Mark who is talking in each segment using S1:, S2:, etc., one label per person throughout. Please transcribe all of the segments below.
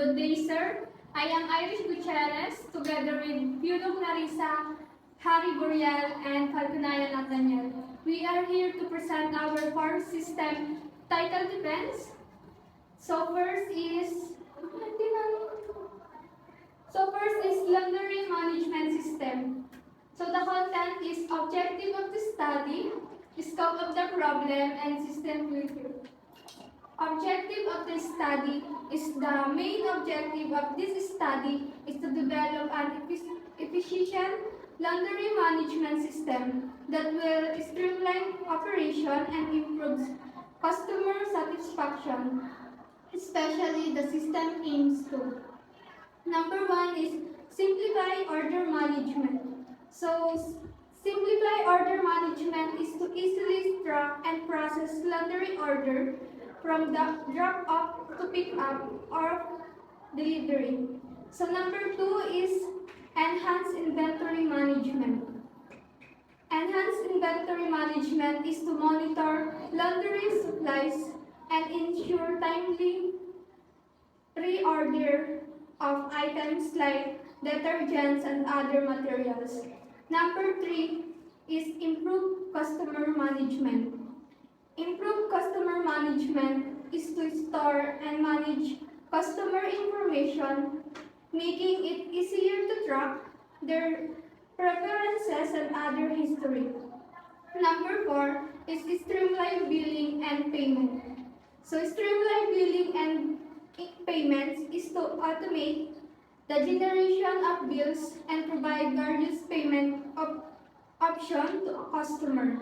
S1: Good day, sir. I am Irish Gutierrez, together with Piuno Clarissa, Harry Boreal, and Falconaya Nathaniel. We are here to present our farm system title defense. So first is laundry management system. So the content is objective of the study, scope of the problem, and system review. Objective of the study is the main objective of this study is to develop an efficient laundry management system that will streamline operation and improve customer satisfaction, especially the system aims to. Number one is simplify order management. Simplify order management is to easily track and process laundry order from the drop-off to pick-up or delivery. So number two is enhance inventory management. Enhanced inventory management is to monitor laundry supplies and ensure timely reorder of items like detergents and other materials. Number three is improve customer management. Improved customer management is to store and manage customer information, making it easier to track their preferences and other history. Number four is streamline billing and payment. So streamline billing and payments is to automate the generation of bills and provide various payment options to a customer.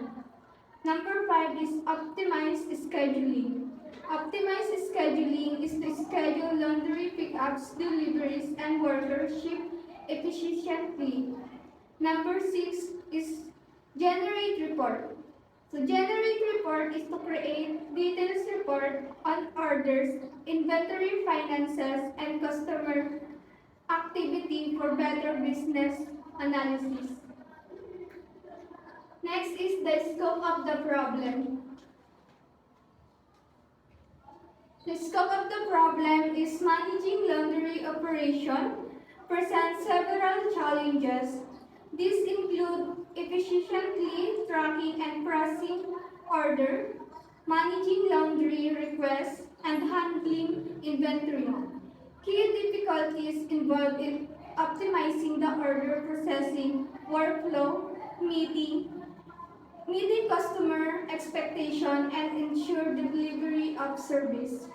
S1: Number five is optimize scheduling. Optimized scheduling is to schedule laundry pickups, deliveries, and worker shift efficiently. Number six is generate report. So generate report is to create details report on orders, inventory finances, and customer activity for better business analysis. Next is the scope of the problem. The scope of the problem is managing laundry operation presents several challenges. These include efficiently tracking and processing order, managing laundry requests, and handling inventory. Key difficulties involved in optimizing the order processing workflow, meeting customer expectation, and ensure the delivery of service.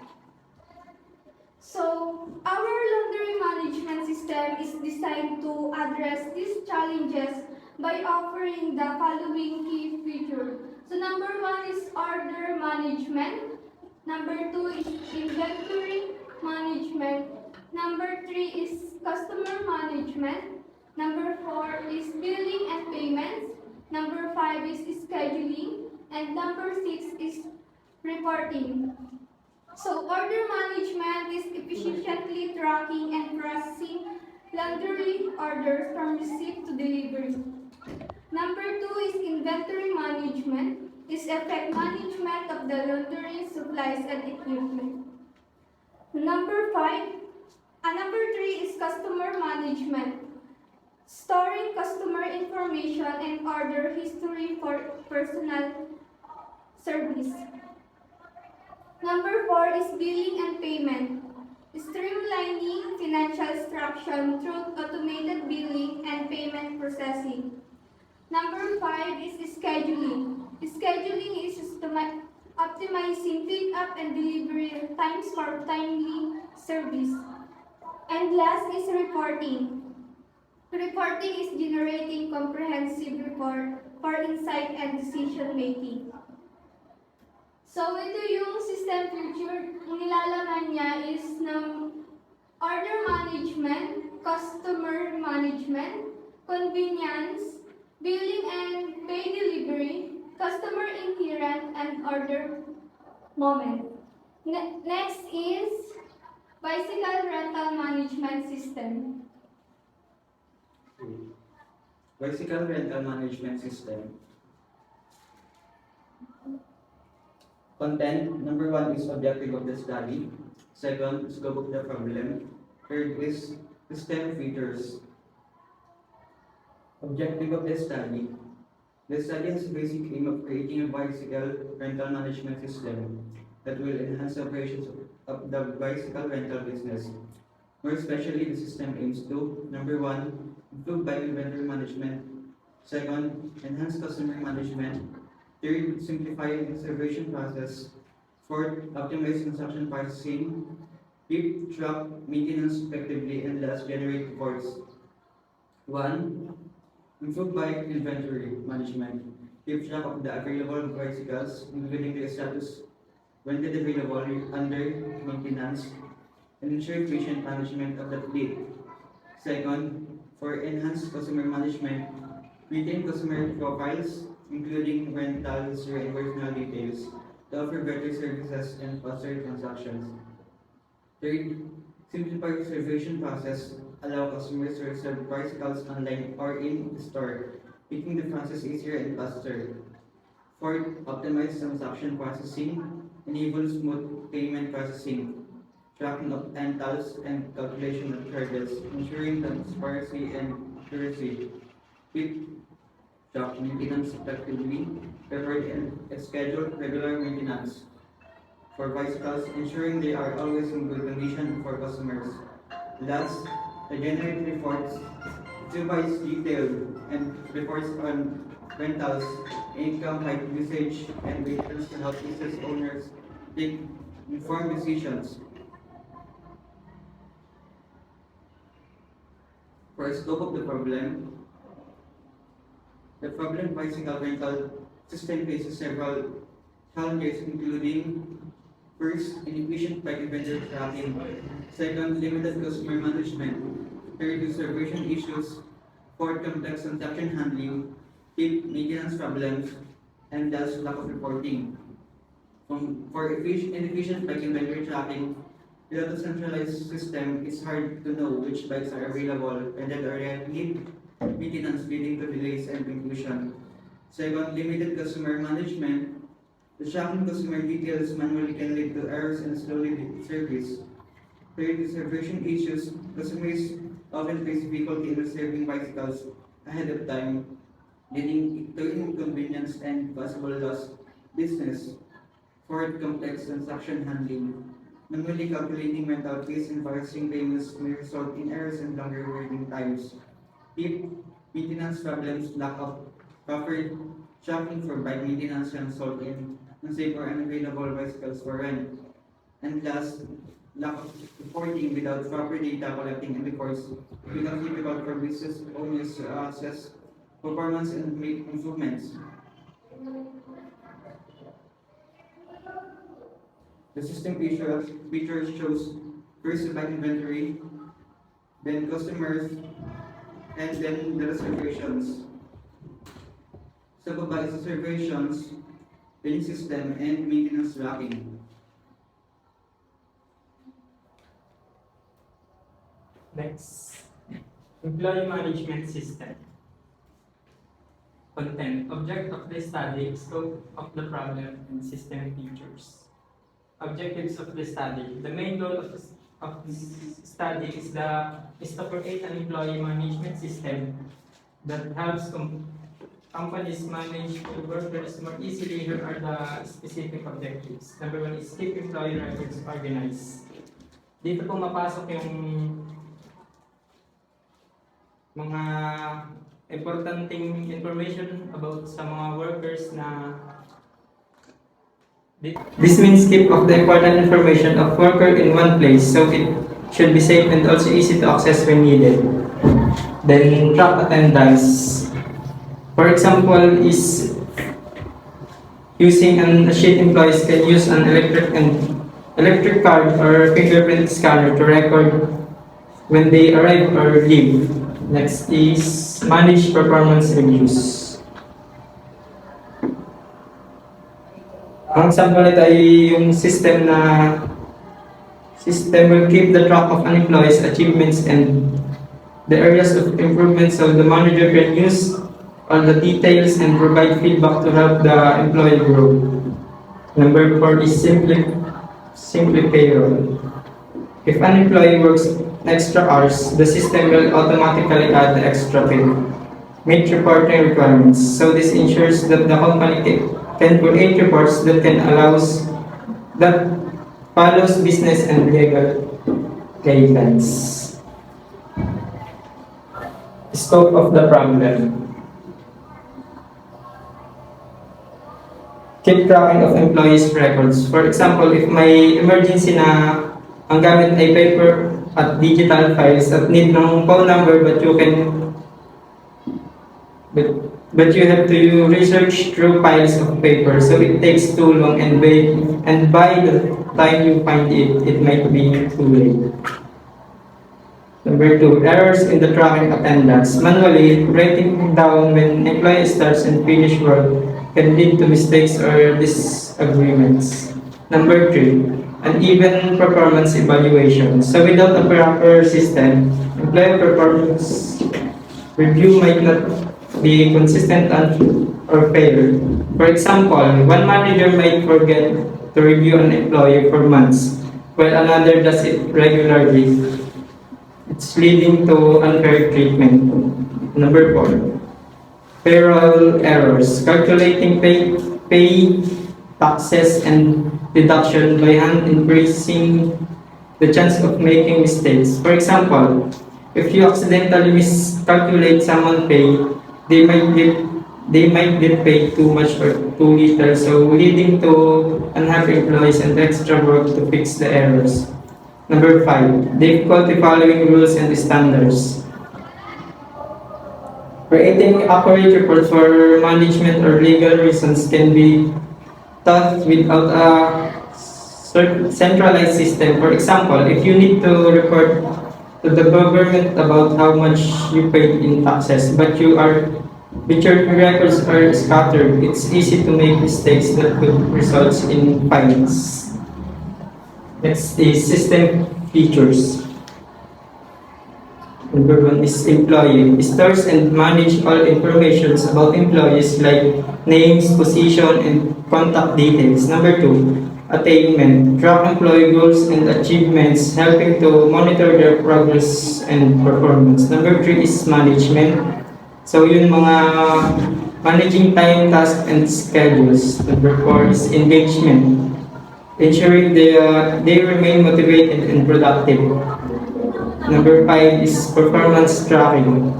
S1: So, our laundry management system is designed to address these challenges by offering the following key features. So, number one is order management. Number two is inventory management. Number three is customer management. Number four is billing and payments. Number five is scheduling. And number six is reporting. So, order management is efficiently tracking and processing laundry orders from receipt to delivery. Number two is inventory management, is effect management of the laundry supplies and equipment. Number three is customer management, storing customer information and order history for personal service. Number four is billing and payment, streamlining financial instruction through automated billing and payment processing. Number five is scheduling. Scheduling is optimizing pick-up and delivery times for timely service. And last is reporting. Reporting is generating comprehensive report for insight and decision making. So ito yung system feature, ang nilalaman niya is ng order management, customer management, convenience, billing and pay delivery, customer inherent, and order moment. Next is bicycle rental management system.
S2: Bicycle rental management system. Content, number one is objective of the study. Second, scope of the problem. Third is system features. Objective of the study. The study has a basic aim of creating a bicycle rental management system that will enhance the operations of the bicycle rental business. More especially, the system aims to: number one, improve bike inventory management; second, enhance customer management; third, simplify the reservation process; fourth, optimize transaction processing; fifth, track maintenance effectively; and last, generate reports. 1. Improve bike inventory management. Keep track of the available bicycles, including the status, when did available, under maintenance, and ensure efficient management of the fleet. Second, for enhanced customer management, retain customer profiles, including rental history and personal details, to offer better services and faster transactions. Third, simplify reservation process. Allow customers to reserve bicycles online or in store, making the process easier and faster. Fourth, optimize transaction processing. Enable smooth payment processing, tracking of rentals, and calculation of charges, ensuring transparency and accuracy. Fifth, track maintenance effectively. Prepared and schedule regular maintenance for bicycles, ensuring they are always in good condition for customers. Last, generate reports, supervise detailed and reports on rentals, income, height, usage, and maintenance to help business owners take informed decisions. For a scope of the problem bicycle rental system faces several challenges, including: first, inefficient bike vendor tracking; second, limited customer management; third, reservation issues; fourth, complex transaction handling; fifth, maintenance problems; and thus lack of reporting. For inefficient bike vendor tracking, without a centralized system, it's hard to know which bikes are available and that are need maintenance, leading to delays and confusion. Second, limited customer management. The tracking customer details manually can lead to errors and slowly service. Third, reservation issues. Customers often face difficulty in reserving bicycles ahead of time, leading to inconvenience and possible lost business. Fourth, complex transaction handling. Manually calculating rental fees and processing payments may result in errors and longer waiting times. Fifth, maintenance problems. Lack of proper tracking for bike maintenance can result in unsafe or unavailable bicycles for rent. And last, lack of reporting. Without proper data collecting and reports, it becomes difficult for business owners to assess performance and make improvements. The system features shows first the bike inventory, then customers, and then the reservations. Sa baba is reservations, billing system, and maintenance tracking.
S3: Next, employee management system. Content, object of the study, scope of the problem, and system features. Objectives of the study. The main goal of this study is to create an employee management system that helps companies manage the workers more easily. Here are the specific objectives. Number one is keep employee records organized. Dito po mapasok yung mga importanteng information about sa mga workers na this means keep of the important information of worker in one place, so it should be safe and also easy to access when needed. Then track attendance. For example, is using a sheet employees can use an electric card or fingerprint scanner to record when they arrive or leave. Next is manage performance reviews. Ang example nito ay yung system will keep the track of an employee's achievements and the areas of improvement, so the manager can use all the details and provide feedback to help the employee grow. Number 4 is simply payroll. If an employee works extra hours, the system will automatically add the extra pay. Meet reporting requirements. So this ensures that the company can create reports that follows business and legal guidelines. Scope of the problem. Keep tracking of employees' records. For example, if may emergency na ang gamit ay paper at digital files at need ng phone number but you have to research through piles of paper, so it takes too long and by the time you find it, it might be too late. Number 2, errors in the tracking attendance. Manually writing down when employee starts and finish work can lead to mistakes or disagreements. Number 3, uneven performance evaluation. So without a proper system, employee performance review might not be consistent or fair. For example, one manager might forget to review an employee for months, while another does it regularly. It's leading to unfair treatment. Number 4, payroll errors. Calculating pay, taxes, and deduction by hand increasing the chance of making mistakes. For example, if you accidentally miscalculate someone's pay, they might get paid too much or too little, so leading to unhappy employees and extra work to fix the errors. Number 5, difficulty following rules and standards. Creating accurate reports for management or legal reasons can be taught without a centralized system. For example, if you need to report to the government about how much you paid in taxes, but your records are scattered, it's easy to make mistakes that could result in fines. Next is system features. Number 1 is employee. Stores and manage all information about employees like names, position, and contact details. Number 2, attainment. Track employee goals and achievements, helping to monitor their progress and performance. Number 3 is management. So yun mga managing time, tasks, and schedules. Number 4 is engagement. Ensuring they remain motivated and productive. Number 5 is performance tracking.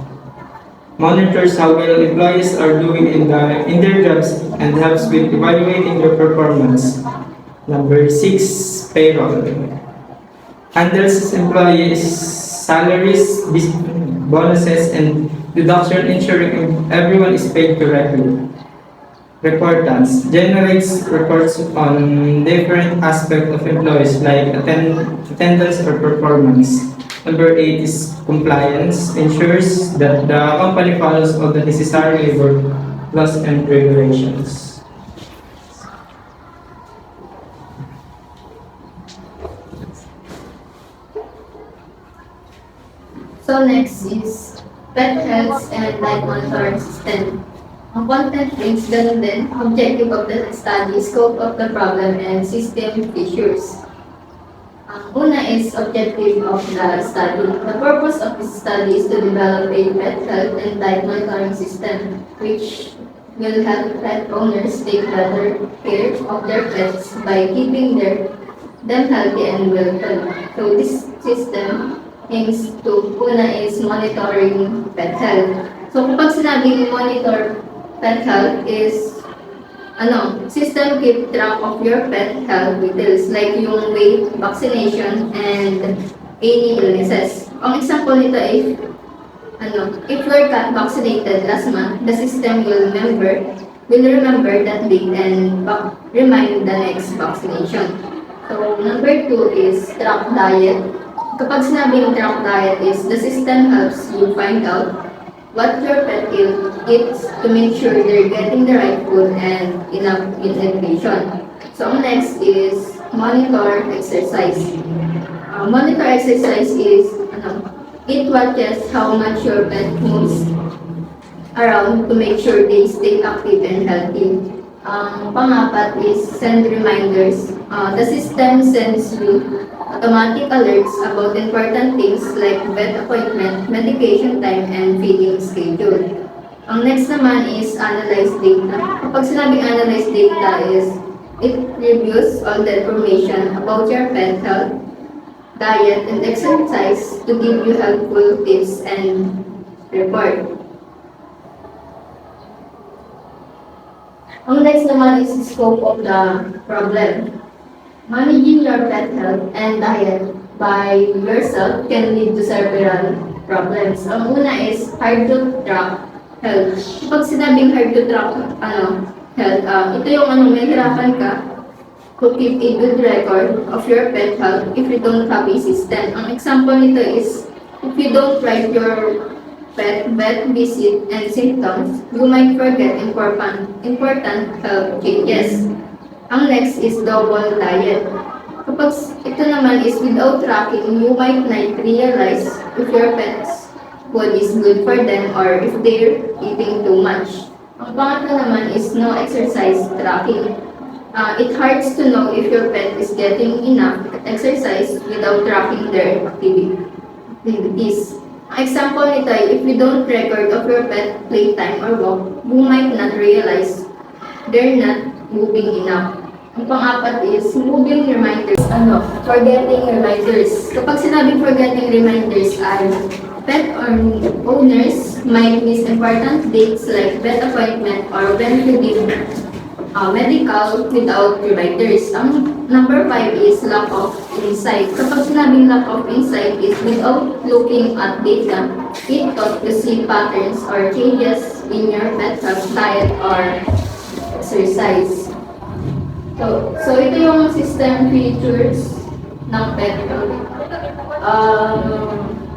S3: Monitors how well employees are doing in their jobs and helps with evaluating their performance. Number 6, payroll. Handles employees' salaries, bonuses, and deduction, ensuring everyone is paid correctly. Reportants generates reports on different aspects of employees like attendance or performance. Number 8 is compliance, ensures that the company follows all the necessary labor laws and regulations.
S4: So next is pet health and life monitoring system. Ang content links, ganun din, objective of the study, scope of the problem, and system features. Ang una is objective of the study. The purpose of this study is to develop a pet health and life monitoring system, which will help pet owners take better care of their pets by keeping them healthy and well fed. So this system aims to, una is monitoring pet health. So kapag sinabing monitor pet health is, system keep track of your pet health details like yung weight, vaccination, and any illnesses. Ang example nito if your cat vaccinated last month, the system will remember that date and remind the next vaccination. So number 2 is track diet. Kapag sinabing track diet is, the system helps you find out what your pet eats to make sure they're getting the right food and enough nutrition. So next is monitor exercise. Monitor exercise is, it watches how much your pet moves around to make sure they stay active and healthy. Pang-apat is send reminders. The system sends you automatic alerts about important things like vet appointment, medication time, and feeding schedule. Ang next naman is analyze data. Kapag sinabing analyze data is, it reviews all the information about your pet health, diet, and exercise to give you helpful tips and report. Ang next naman is scope of the problem. Managing your pet health and diet by yourself can lead to several problems. Ang una is hard to track health. Kapag sinabing hard to track health, ito yung mahirapan ka to keep a good record of your pet health if you don't have a system. Ang example nito is, if you don't write your pet vet visit and symptoms, you might forget important health changes. Ang next is double diet. Kapag ito naman is without tracking, you might not realize if your pet's food is good for them or if they're eating too much. Ang pangatlo naman is no exercise tracking. It hurts to know if your pet is getting enough exercise without tracking their activities. Ang example nito ay if you don't record of your pet playtime or walk, you might not realize they're not moving enough. Ang pang-apat is moving reminders. Forgetting reminders. Kapag sinabing forgetting reminders ay pet owners might miss important dates like vet appointment or when to give medical without reminders. Ang number 5 is lack of insight. Kapag sinabing lack of insight is without looking at data, it taught to see patterns or changes in your pet health, diet, or exercise. So ito yung system features ng pet health.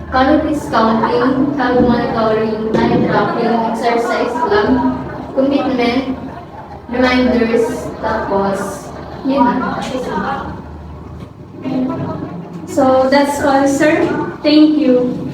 S4: Calories counting, health monitoring, time tracking, exercise log, commitment, reminders, tapos, yun.
S1: So that's all, sir. Thank you.